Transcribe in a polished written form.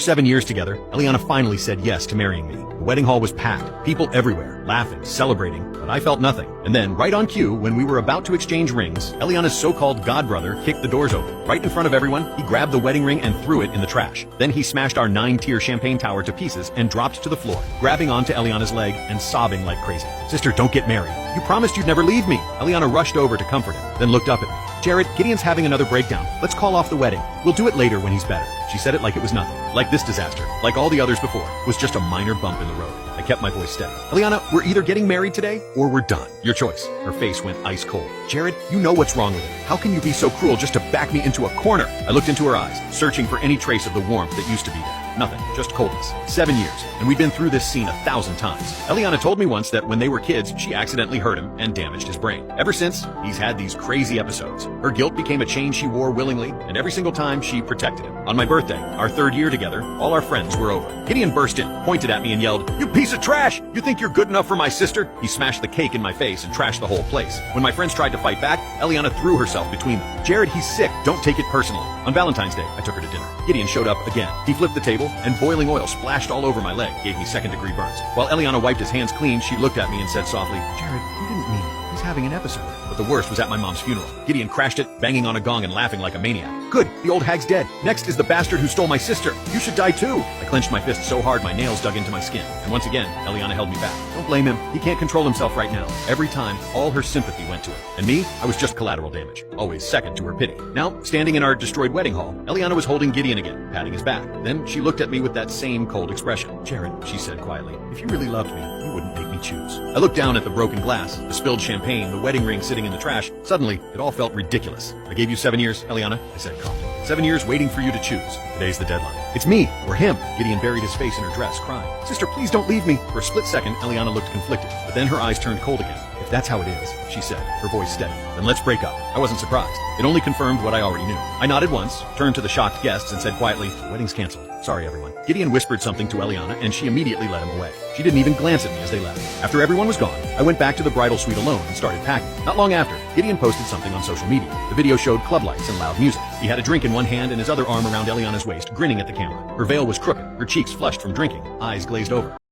7 years together, Eliana finally said yes to marrying me. The wedding hall was packed, people everywhere, laughing, celebrating, but I felt nothing. And then, right on cue, when we were about to exchange rings, Eliana's so-called godbrother kicked the doors open. Right in front of everyone, he grabbed the wedding ring and threw it in the trash. Then he smashed our 9-tier champagne tower to pieces and dropped to the floor, grabbing onto Eliana's leg and sobbing like crazy. "Sister, don't get married. You promised you'd never leave me." Eliana rushed over to comfort him, then looked up at me. "Jared, Gideon's having another breakdown. Let's call off the wedding. We'll do it later when he's better." She said it like it was nothing. Like this disaster, like all the others before, was just a minor bump in the road. I kept my voice steady. "Eliana, we're either getting married today or we're done. Your choice." Her face went ice cold. "Jared, you know what's wrong with it. How can you be so cruel just to back me into a corner?" I looked into her eyes, searching for any trace of the warmth that used to be there. Nothing, just coldness. 7 years, and we'd been through this scene 1,000 times. Eliana told me once that when they were kids, she accidentally hurt him and damaged his brain. Ever since, he's had these crazy episodes. Her guilt became a chain she wore willingly, and every single time she protected him. On my birthday, our 3rd year together, all our friends were over. Gideon burst in, pointed at me and yelled, "You piece of trash! You think you're good enough for my sister?" He smashed the cake in my face and trashed the whole place. When my friends tried to fight back, Eliana threw herself between them. "Jared, he's sick. Don't take it personally." On Valentine's Day, I took her to dinner. Gideon showed up again. He flipped the table, and boiling oil splashed all over my leg, gave me 2nd-degree burns. While Eliana wiped his hands clean, she looked at me and said softly, "Jared, you didn't mean it. He's having an episode." But the worst was at my mom's funeral. Gideon crashed it, banging on a gong and laughing like a maniac. "Good, the old hag's dead. Next is the bastard who stole my sister. You should die too." I clenched my fist so hard my nails dug into my skin. And once again, Eliana held me back. "Don't blame him. He can't control himself right now." Every time, all her sympathy went to him. And me, I was just collateral damage. Always second to her pity. Now, standing in our destroyed wedding hall, Eliana was holding Gideon again, patting his back. Then she looked at me with that same cold expression. "Jared," she said quietly, "if you really loved me, you wouldn't make me choose." I looked down at the broken glass, the spilled champagne, the wedding ring sitting in the trash. Suddenly, it all felt ridiculous. "I gave you 7 years, Eliana," I said calmly. 7 years waiting for you to choose. Today's the deadline. "It's me, or him." Gideon buried his face in her dress, crying. "Sister, please don't leave me." For a split second, Eliana looked conflicted, but then her eyes turned cold again. "If that's how it is," she said, her voice steady, "then let's break up." I wasn't surprised. It only confirmed what I already knew. I nodded once, turned to the shocked guests, and said quietly, "Wedding's canceled. Sorry, everyone." Gideon whispered something to Eliana, and she immediately led him away. She didn't even glance at me as they left. After everyone was gone, I went back to the bridal suite alone and started packing. Not long after, Gideon posted something on social media. The video showed club lights and loud music. He had a drink in one hand and his other arm around Eliana's waist, grinning at the camera. Her veil was crooked, her cheeks flushed from drinking, eyes glazed over.